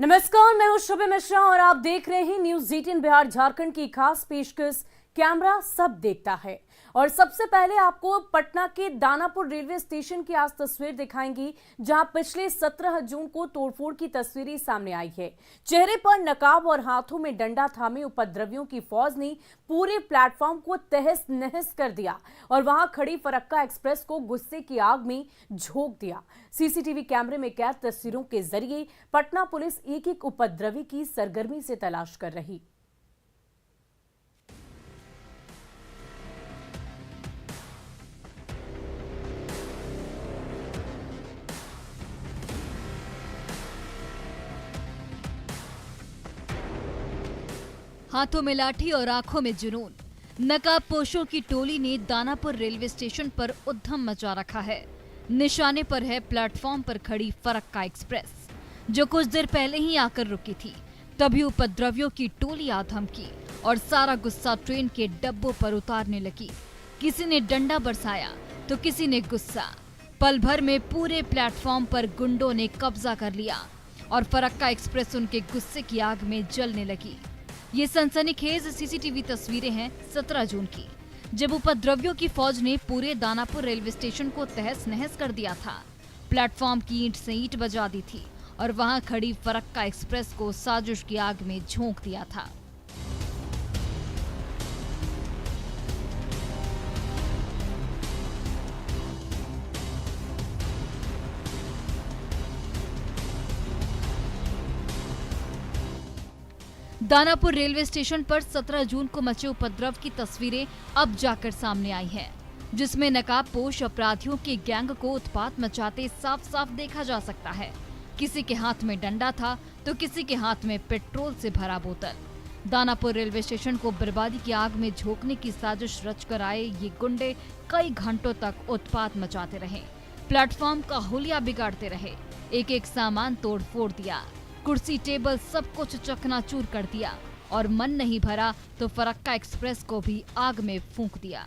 नमस्कार, मैं हूं शुभ मिश्रा और आप देख रहे हैं न्यूज 18 बिहार झारखंड की खास पेशकश कैमरा सब देखता है। और सबसे पहले आपको पटना के दानापुर रेलवे स्टेशन की आज तस्वीर दिखाएंगी, जहां पिछले 17 जून को तोड़फोड़ की तस्वीरें सामने आई है। चेहरे पर नकाब और हाथों में डंडा थामे उपद्रवियों की फौज ने पूरे प्लेटफॉर्म को तहस नहस कर दिया और वहां खड़ी फरक्का एक्सप्रेस को गुस्से की आग में झोंक दिया। सीसीटीवी कैमरे में कैद तस्वीरों के जरिए पटना पुलिस एक एक उपद्रवी की सरगर्मी से तलाश कर रही। हाथों में लाठी और आंखों में जुनून, नकाबपोशों की टोली ने दानापुर रेलवे स्टेशन पर उद्यम मचा रखा है। निशाने पर है प्लेटफॉर्म पर खड़ी फरक्का एक्सप्रेस, जो कुछ देर पहले ही आकर रुकी थी। तभी उपद्रवियों की टोली आ धमकी और सारा गुस्सा ट्रेन के डब्बों पर उतारने लगी। किसी ने डंडा बरसाया तो किसी ने गुस्सा। पल भर में पूरे प्लेटफॉर्म पर गुंडों ने कब्जा कर लिया और फरक्का एक्सप्रेस उनके गुस्से की आग में जलने लगी। ये सनसनीखेज सीसीटीवी तस्वीरें हैं 17 जून की, जब उपद्रवियों की फौज ने पूरे दानापुर रेलवे स्टेशन को तहस नहस कर दिया था। प्लेटफॉर्म की ईंट से ईंट बजा दी थी और वहां खड़ी फरक्का एक्सप्रेस को साजिश की आग में झोंक दिया था। दानापुर रेलवे स्टेशन पर 17 जून को मचे उपद्रव की तस्वीरें अब जाकर सामने आई हैं, जिसमें नकाबपोश अपराधियों के गैंग को उत्पात मचाते साफ साफ देखा जा सकता है। किसी के हाथ में डंडा था तो किसी के हाथ में पेट्रोल से भरा बोतल। दानापुर रेलवे स्टेशन को बर्बादी की आग में झोंकने की साजिश रचकर आए ये गुंडे कई घंटों तक उत्पात मचाते रहे, प्लेटफॉर्म का हुलिया बिगाड़ते रहे, एक एक सामान तोड़ फोड़ दिया, कुर्सी टेबल सब कुछ चकनाचूर कर दिया और मन नहीं भरा तो फरक्का एक्सप्रेस को भी आग में फूंक दिया।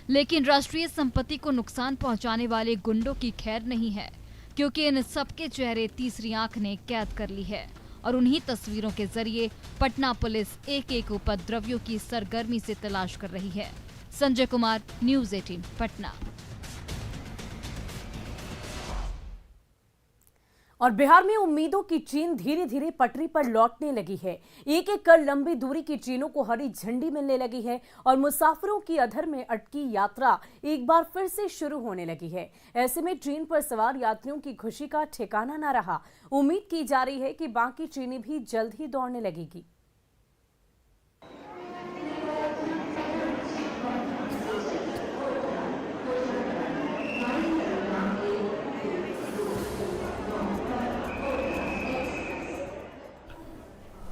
लेकिन राष्ट्रीय संपत्ति को नुकसान पहुंचाने वाले गुंडों की खैर नहीं है, क्योंकि इन सबके चेहरे तीसरी आंख ने कैद कर ली है और उन्हीं तस्वीरों के जरिए पटना पुलिस एक एक उपद्रवियों की सरगर्मी से तलाश कर रही है। संजय कुमार, न्यूज 18 पटना। और बिहार में उम्मीदों की ट्रेन धीरे धीरे पटरी पर लौटने लगी है। एक एक कर लंबी दूरी की ट्रेनों को हरी झंडी मिलने लगी है और मुसाफिरों की अधर में अटकी यात्रा एक बार फिर से शुरू होने लगी है। ऐसे में ट्रेन पर सवार यात्रियों की खुशी का ठिकाना न रहा। उम्मीद की जा रही है कि बाकी ट्रेनें भी जल्द ही दौड़ने लगेगी।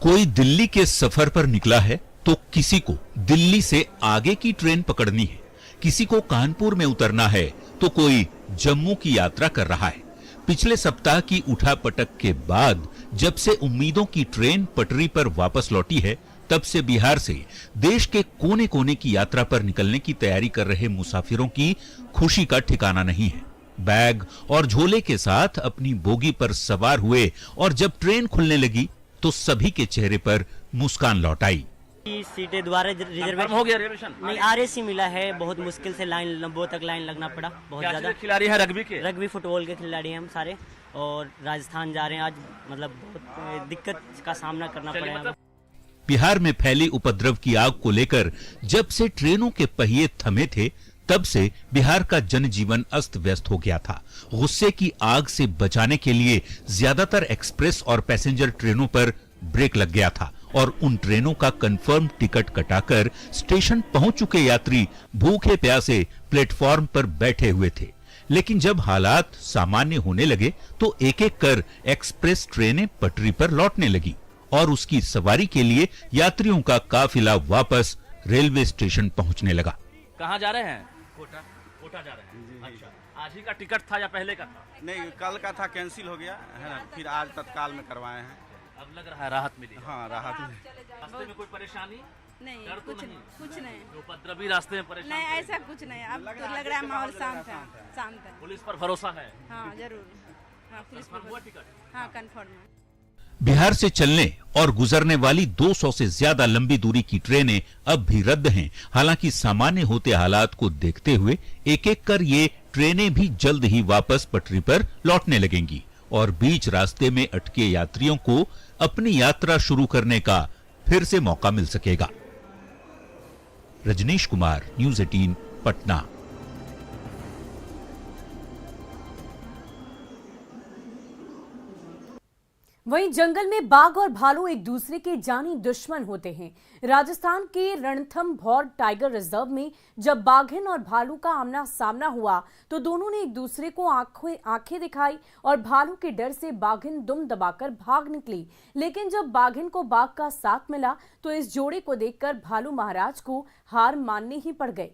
कोई दिल्ली के सफर पर निकला है तो किसी को दिल्ली से आगे की ट्रेन पकड़नी है, किसी को कानपुर में उतरना है तो कोई जम्मू की यात्रा कर रहा है। पिछले सप्ताह की उठापटक के बाद जब से उम्मीदों की ट्रेन पटरी पर वापस लौटी है, तब से बिहार से देश के कोने कोने की यात्रा पर निकलने की तैयारी कर रहे मुसाफिरों की खुशी का ठिकाना नहीं है। बैग और झोले के साथ अपनी बोगी पर सवार हुए और जब ट्रेन खुलने लगी तो सभी के चेहरे पर मुस्कान लौट आई। सीटें दोबारा रिजर्वेशन हो गया, रिजर्वेशन नहीं आरएसी मिला है। बहुत मुश्किल से लाइन लंबों तक लाइन लगना पड़ा, बहुत ज्यादा। खिलाड़ी है रग्बी फुटबॉल के खिलाड़ी हैं हम सारे, और राजस्थान जा रहे हैं आज। मतलब बहुत दिक्कत का सामना करना पड़ेगा। बिहार में फैली उपद्रव की आग को लेकर जब से ट्रेनों के पहिए थमे थे, तब से बिहार का जनजीवन अस्त व्यस्त हो गया था। गुस्से की आग से बचाने के लिए ज्यादातर एक्सप्रेस और पैसेंजर ट्रेनों पर ब्रेक लग गया था और उन ट्रेनों का कंफर्म टिकट कटाकर स्टेशन पहुंच चुके यात्री भूखे प्यासे प्लेटफॉर्म पर बैठे हुए थे। लेकिन जब हालात सामान्य होने लगे तो एक एक कर एक्सप्रेस ट्रेनें पटरी पर लौटने लगी और उसकी सवारी के लिए यात्रियों का काफिला वापस रेलवे स्टेशन पहुंचने लगा। कहाँ जा रहे हैं? कोटा जा रहे हैं। अच्छा, आज ही का टिकट था या पहले का था? नहीं, कल का था, कैंसिल हो गया है ना, फिर आज तत्काल में करवाए हैं। अब लग रहा है राहत मिली। हाँ, राहत मिली। रास्ते में कोई परेशानी? नहीं, डर तो नहीं? कुछ नहीं, जो उपद्रवी रास्ते में परेशान नहीं थे? ऐसा कुछ नहीं। अब तो लग रहा है माहौल शांत है, शांत है। पुलिस पर भरोसा है? हाँ जरूर, हाँ पुलिस कंफर्म हुआ टिकट? हाँ कंफर्म है। बिहार से चलने और गुजरने वाली 200 से ज्यादा लंबी दूरी की ट्रेनें अब भी रद्द हैं। हालांकि सामान्य होते हालात को देखते हुए एक एक कर ये ट्रेनें भी जल्द ही वापस पटरी पर लौटने लगेंगी और बीच रास्ते में अटके यात्रियों को अपनी यात्रा शुरू करने का फिर से मौका मिल सकेगा। रजनीश कुमार, न्यूज़ 18, पटना। वहीं जंगल में बाघ और भालू एक दूसरे के जानी दुश्मन होते हैं। राजस्थान के रणथंभौर टाइगर रिजर्व में जब बाघिन और भालू का आमना सामना हुआ तो दोनों ने एक दूसरे को आंखें दिखाई और भालू के डर से बाघिन दुम दबाकर भाग निकली। लेकिन जब बाघिन को बाघ का साथ मिला तो इस जोड़े को देखकर भालू महाराज को हार माननी ही पड़ गई।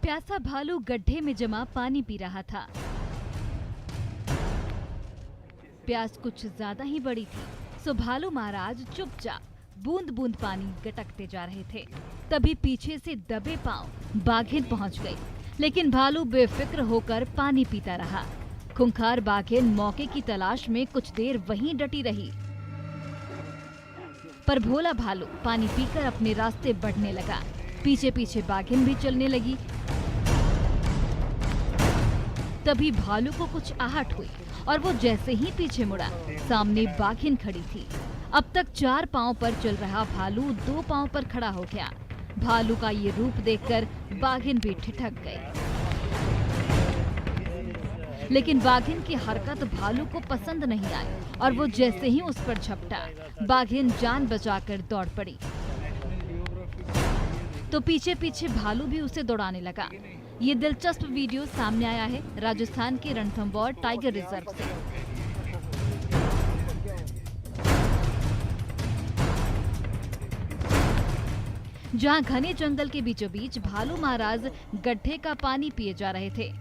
प्यासा भालू गड्ढे में जमा पानी पी रहा था। प्यास कुछ ज्यादा ही बड़ी थी, सो भालू महाराज चुपचाप बूंद बूंद पानी गटकते जा रहे थे। तभी पीछे से दबे पांव बाघिन पहुंच गई, लेकिन भालू बेफिक्र होकर पानी पीता रहा। खूंखार बाघिन मौके की तलाश में कुछ देर वहीं डटी रही, पर भोला भालू पानी पीकर अपने रास्ते बढ़ने लगा। पीछे पीछे बाघिन भी चलने लगी। तभी भालू को कुछ आहट हुई और वो जैसे ही पीछे मुड़ा, सामने बाघिन खड़ी थी। अब तक 4 पांव पर चल रहा भालू 2 पांव पर खड़ा हो गया। भालू का ये रूप देखकर बाघिन भी ठिठक गई, लेकिन बाघिन की हरकत भालू को पसंद नहीं आई और वो जैसे ही उस पर झपटा, बाघिन जान बचाकर दौड़ पड़ी। तो पीछे पीछे भालू भी उसे दौड़ाने लगा। ये दिलचस्प वीडियो सामने आया है राजस्थान के रणथंभौर टाइगर रिजर्व से। जहां घने जंगल के बीचों बीच भालू महाराज गड्ढे का पानी पिए जा रहे थे।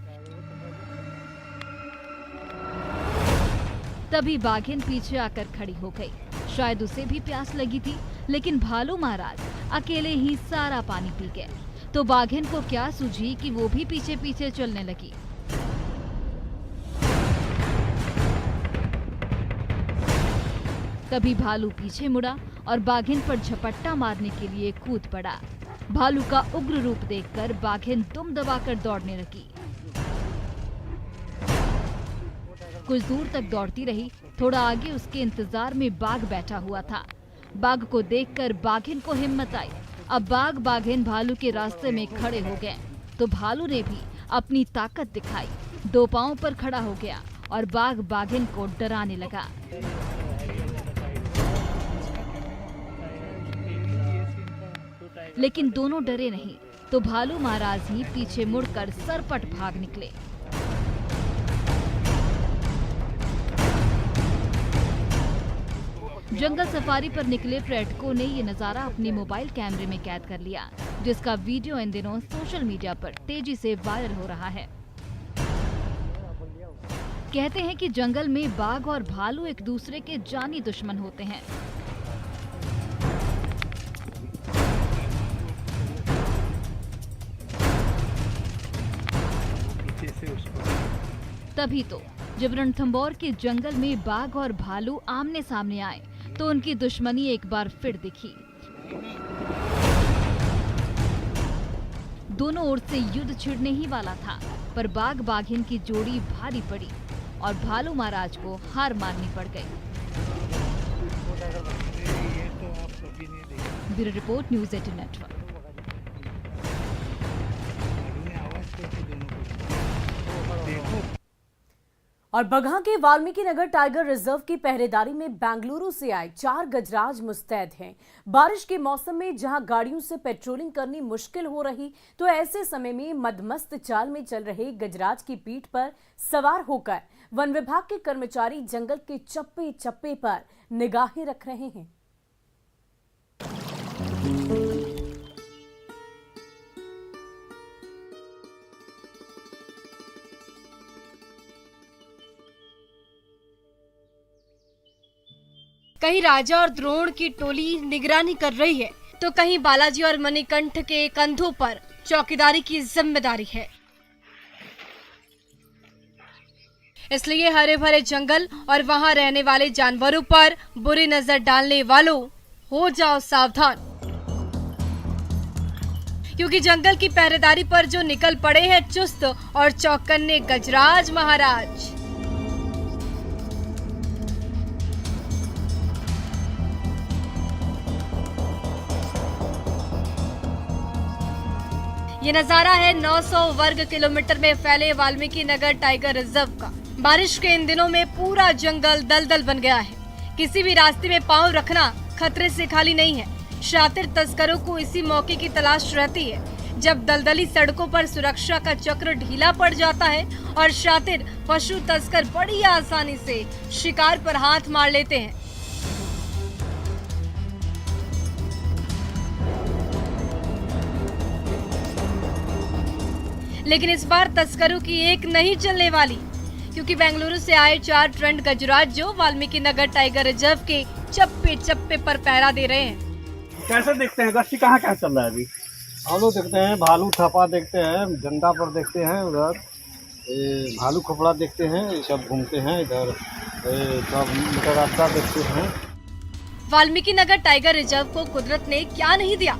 तभी बाघिन पीछे आकर खड़ी हो गई। शायद उसे भी प्यास लगी थी, लेकिन भालू महाराज अकेले ही सारा पानी पी गए। तो बाघिन को क्या सूझी कि वो भी पीछे पीछे चलने लगी। तभी भालू पीछे मुड़ा और बाघिन पर झपट्टा मारने के लिए कूद पड़ा। भालू का उग्र रूप देखकर बाघिन दुम दबाकर दौड़ने लगी। कुछ दूर तक दौड़ती रही। थोड़ा आगे उसके इंतजार में बाघ बैठा हुआ था। बाघ को देखकर बाघिन को हिम्मत आई। अब बाघ बाघिन भालू के रास्ते में खड़े हो गए, तो भालू ने भी अपनी ताकत दिखाई। 2 पांव पर खड़ा हो गया और बाघ बाघिन को डराने लगा। लेकिन दोनों डरे नहीं, तो भालू महाराज ही पीछे मुड़कर सरपट भाग निकले। जंगल सफारी पर निकले पर्यटकों ने ये नजारा अपने मोबाइल कैमरे में कैद कर लिया, जिसका वीडियो इन दिनों सोशल मीडिया पर तेजी से वायरल हो रहा है। कहते हैं कि जंगल में बाघ और भालू एक दूसरे के जानी दुश्मन होते हैं। तभी तो जब रणथंभौर के जंगल में बाघ और भालू आमने सामने आए तो उनकी दुश्मनी एक बार फिर दिखी। दोनों ओर से युद्ध छिड़ने ही वाला था, पर बाघ बाघिन की जोड़ी भारी पड़ी और भालू महाराज को हार माननी पड़ गई। Bureau report, news 18 network. और बगहा के वाल्मीकि नगर टाइगर रिजर्व की पहरेदारी में बेंगलुरु से आए 4 गजराज मुस्तैद हैं। बारिश के मौसम में जहां गाड़ियों से पेट्रोलिंग करनी मुश्किल हो रही, तो ऐसे समय में मदमस्त चाल में चल रहे गजराज की पीठ पर सवार होकर वन विभाग के कर्मचारी जंगल के चप्पे चप्पे पर निगाहें रख रहे हैं। कहीं राजा और द्रोण की टोली निगरानी कर रही है तो कहीं बालाजी और मणिकंठ के कंधों पर चौकीदारी की जिम्मेदारी है। इसलिए हरे भरे जंगल और वहां रहने वाले जानवरों पर बुरी नजर डालने वालों हो जाओ सावधान, क्योंकि जंगल की पहरेदारी पर जो निकल पड़े हैं चुस्त और चौकन्ने गजराज महाराज। ये नजारा है 900 वर्ग किलोमीटर में फैले वाल्मीकि नगर टाइगर रिजर्व का। बारिश के इन दिनों में पूरा जंगल दलदल बन गया है। किसी भी रास्ते में पांव रखना खतरे से खाली नहीं है। शातिर तस्करों को इसी मौके की तलाश रहती है जब दलदली सड़कों पर सुरक्षा का चक्र ढीला पड़ जाता है और शातिर पशु तस्कर बड़ी आसानी से शिकार पर हाथ मार लेते हैं। लेकिन इस बार तस्करों की एक नहीं चलने वाली, क्योंकि बेंगलुरु से आए 4 ट्रेंड गजराज जो वाल्मीकि नगर टाइगर रिजर्व के चप्पे चप्पे पर पहरा दे रहे हैं। कैसे देखते हैं गश्ती कहाँ चल रहा है अभी? भालू देखते हैं, भालू थपा देखते हैं, झंडा पर देखते हैं, उधर भालू खपड़ा देखते हैं, ये सब घूमते हैं, इधर सब मोटर रास्ता देखते हैं। वाल्मीकि नगर टाइगर रिजर्व को कुदरत ने क्या नहीं दिया।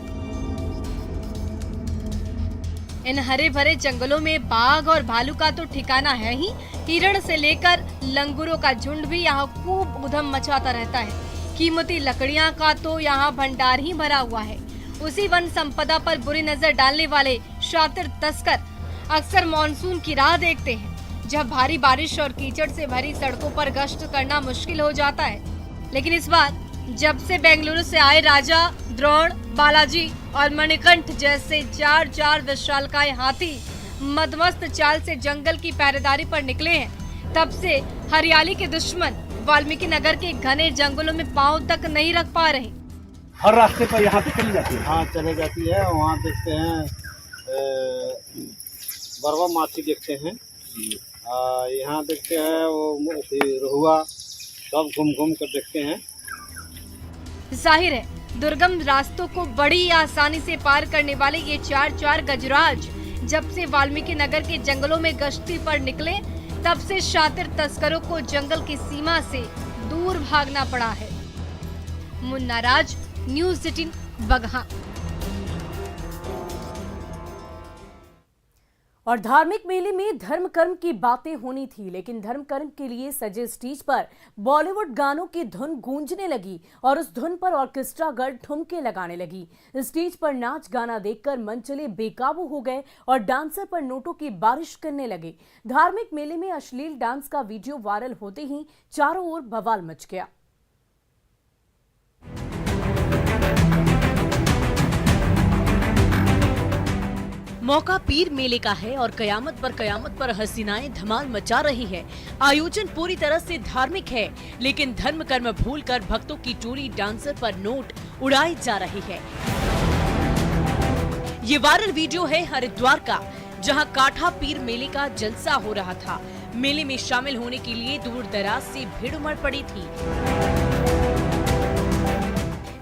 इन हरे भरे जंगलों में बाघ और भालू का तो ठिकाना है ही, हिरण से लेकर लंगूरों का झुंड भी यहाँ खूब उधम मचाता रहता है। कीमती लकड़ियाँ का तो यहाँ भंडार ही भरा हुआ है। उसी वन संपदा पर बुरी नजर डालने वाले शातिर तस्कर अक्सर मॉनसून की राह देखते हैं, जब भारी बारिश और कीचड़ से भरी सड़कों पर गश्त करना मुश्किल हो जाता है। लेकिन इस बार जब से बेंगलुरु से आए राजा, द्रोण, बालाजी और मणिकंठ जैसे 4 विशालकाय हाथी मदमस्त चाल से जंगल की पहरेदारी पर निकले हैं, तब से हरियाली के दुश्मन वाल्मीकि नगर के घने जंगलों में पांव तक नहीं रख पा रहे। हर रास्ते पर यहाँ पे चली जाती है। हाँ चले जाती है। वहाँ देखते हैं बरवा माछी देखते हैं, यहाँ देखते हैं वो रोहुआ, सब घूम घूम कर देखते हैं। जाहिर है दुर्गम रास्तों को बड़ी आसानी से पार करने वाले ये 4 गजराज जब से वाल्मीकि नगर के जंगलों में गश्ती पर निकले, तब से शातिर तस्करों को जंगल की सीमा से दूर भागना पड़ा है। मुन्ना राज, न्यूज़ 18 बगहा। और धार्मिक मेले में धर्म कर्म की बातें होनी थी, लेकिन धर्म कर्म के लिए सजे स्टेज पर बॉलीवुड गानों की धुन गूंजने लगी और उस धुन पर ऑर्केस्ट्रा गर्ल ठुमके लगाने लगी। स्टेज पर नाच गाना देखकर मंचले बेकाबू हो गए और डांसर पर नोटों की बारिश करने लगे। धार्मिक मेले में अश्लील डांस का वीडियो वायरल होते ही चारों ओर बवाल मच गया। मौका पीर मेले का है और कयामत पर हसीनाएं धमाल मचा रही है। आयोजन पूरी तरह से धार्मिक है, लेकिन धर्म कर्म भूलकर भक्तों की टोली डांसर पर नोट उड़ाई जा रही है। ये वायरल वीडियो है हरिद्वार का, जहां काठा पीर मेले का जलसा हो रहा था। मेले में शामिल होने के लिए दूर दराज से भीड़ उमड़ पड़ी थी,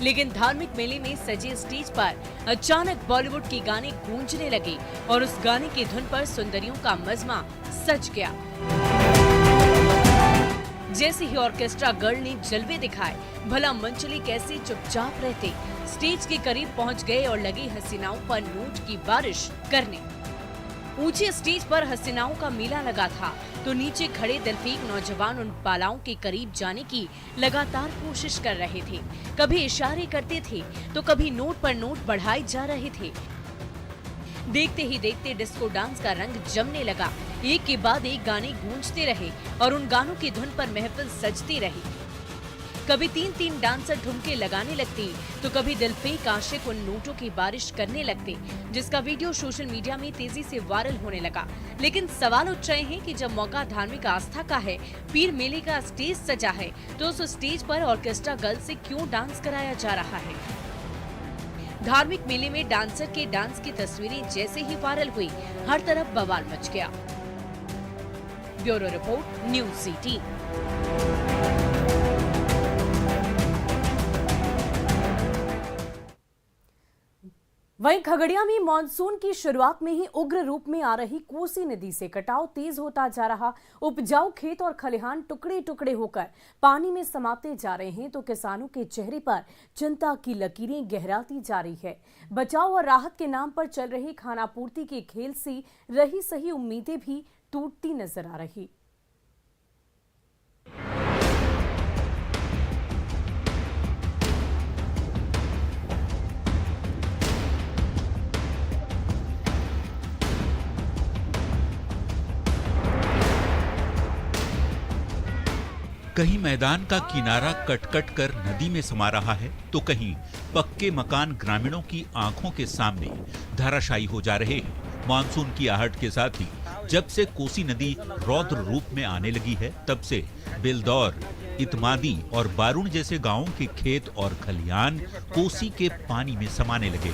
लेकिन धार्मिक मेले में सजे स्टेज पर अचानक बॉलीवुड के गाने गूंजने लगे और उस गाने की धुन पर सुंदरियों का मजमा सज गया। जैसे ही ऑर्केस्ट्रा गर्ल ने जलवे दिखाए, भला मंचले कैसे चुपचाप रहते, स्टेज के करीब पहुंच गए और लगे हसीनाओं पर नोट की बारिश करने। ऊंचे स्टेज पर हसीनाओं का मेला लगा था, तो नीचे खड़े दिलफेक नौजवान उन बालाओं के करीब जाने की लगातार कोशिश कर रहे थे। कभी इशारे करते थे तो कभी नोट पर नोट बढ़ाए जा रहे थे। देखते ही देखते डिस्को डांस का रंग जमने लगा। एक के बाद एक गाने गूंजते रहे और उन गानों की धुन पर महफिल सजती रही। कभी 3 डांसर ठुमके लगाने लगते तो कभी दिलफेक आशिक उन नोटों की बारिश करने लगते, जिसका वीडियो सोशल मीडिया में तेजी से वायरल होने लगा। लेकिन सवाल उठ रहे हैं कि जब मौका धार्मिक आस्था का है, पीर मेले का स्टेज सजा है, तो उस स्टेज पर ऑर्केस्ट्रा गर्ल से क्यों डांस कराया जा रहा है? धार्मिक मेले में डांसर के डांस की तस्वीरें जैसे ही वायरल हुई, हर तरफ बवाल मच गया। Bureau report, news 18। वहीं खगड़िया में मानसून की शुरुआत में ही उग्र रूप में आ रही कोसी नदी से कटाव तेज होता जा रहा। उपजाऊ खेत और खलिहान टुकड़े टुकड़े होकर पानी में समाते जा रहे हैं तो किसानों के चेहरे पर चिंता की लकीरें गहराती जा रही है। बचाव और राहत के नाम पर चल रही खानापूर्ति के खेल से रही सही उम्मीदें भी टूटती नजर आ रही। कहीं मैदान का किनारा कट कट कर नदी में समा रहा है तो कहीं पक्के मकान ग्रामीणों की आंखों के सामने धराशायी हो जा रहे हैं। मानसून की आहट के साथ ही जब से कोसी नदी रौद्र रूप में आने लगी है तब से बिलदौर, इतमादी और बारुण जैसे गांवों के खेत और खलिहान कोसी के पानी में समाने लगे।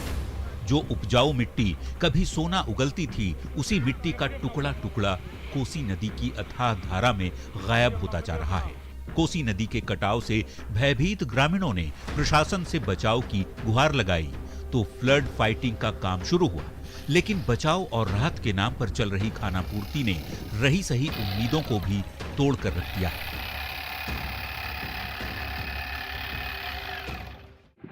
जो उपजाऊ मिट्टी कभी सोना उगलती थी उसी मिट्टी का टुकड़ा टुकड़ा कोसी नदी की अथाह धारा में गायब होता जा रहा है। कोसी नदी के कटाव से भयभीत ग्रामीणों ने प्रशासन से बचाव की गुहार लगाई तो फ्लड फाइटिंग का काम शुरू हुआ, लेकिन बचाव और राहत के नाम पर चल रही खानापूर्ति ने रही सही उम्मीदों को भी तोड़ कर रख दिया है।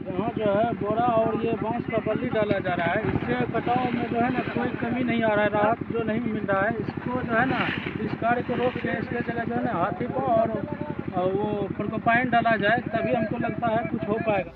यहाँ जो है बोरा और ये बांस का बल्ली डाला जा रहा है। इससे कटाव में जो है ना कोई कमी नहीं आ रहा है, राहत जो नहीं मिल रहा है। इसको जो है ना इस कार्य को रोक के इसके जगह जो है ना हाथी को और वो प्रोपाइन डाला जाए तभी हमको लगता है कुछ हो पाएगा।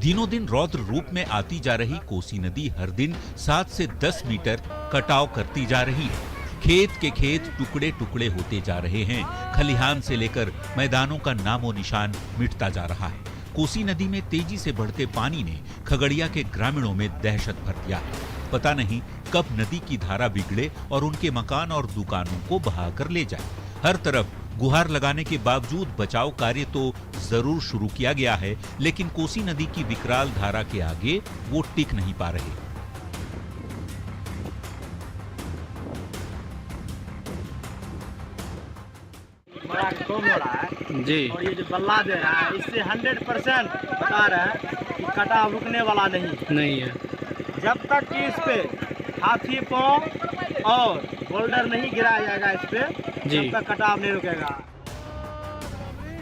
दिनों दिन रौद्र रूप में आती जा रही कोसी नदी हर दिन 7 से 10 मीटर कटाव करती जा रही है। खेत के खेत टुकड़े टुकड़े होते जा रहे हैं। खलिहान से लेकर मैदानों का नामो निशान मिटता जा रहा है। कोसी नदी में तेजी से बढ़ते पानी ने खगड़िया के ग्रामीणों में दहशत भर दिया है। पता नहीं कब नदी की धारा बिगड़े और उनके मकान और दुकानों को बहाकर ले जाए। हर तरफ गुहार लगाने के बावजूद बचाव कार्य तो जरूर शुरू किया गया है, लेकिन कोसी नदी की विकराल धारा के आगे वो टिक नहीं पा रहे। बड़ा कम हो रहा है जी, और ये जो बल्ला दे रहा है इससे 100% बता रहा है कि कटाव रुकने वाला नहीं है। जब तक कि इस पे हाथी पांव और बोल्डर नहीं गिराया जाएगा इस पे जब तक कटाव नहीं रुकेगा।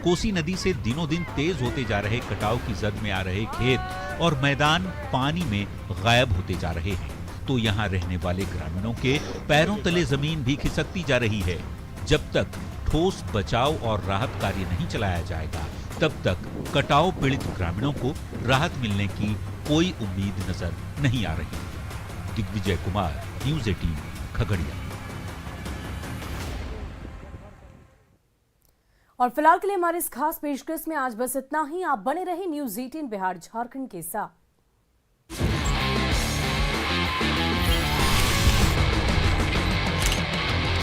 कोसी नदी से दिनों दिन तेज होते जा रहे कटाव की जद में आ रहे खेत और मैदान पानी में गायब होते जा रहे हैं तो यहाँ रहने वाले ग्रामीणों के पैरों तले जमीन भी खिसकती जा रही है। जब तक ठोस बचाव और राहत कार्य नहीं चलाया जाएगा तब तक कटाव पीड़ित ग्रामीणों को राहत मिलने की कोई उम्मीद नजर नहीं आ रही। दिग्विजय कुमार, न्यूज़ 18, खगड़िया। और फिलहाल के लिए हमारे इस खास पेशकश में आज बस इतना ही। आप बने रहे न्यूज़ 18 बिहार झारखंड के साथ।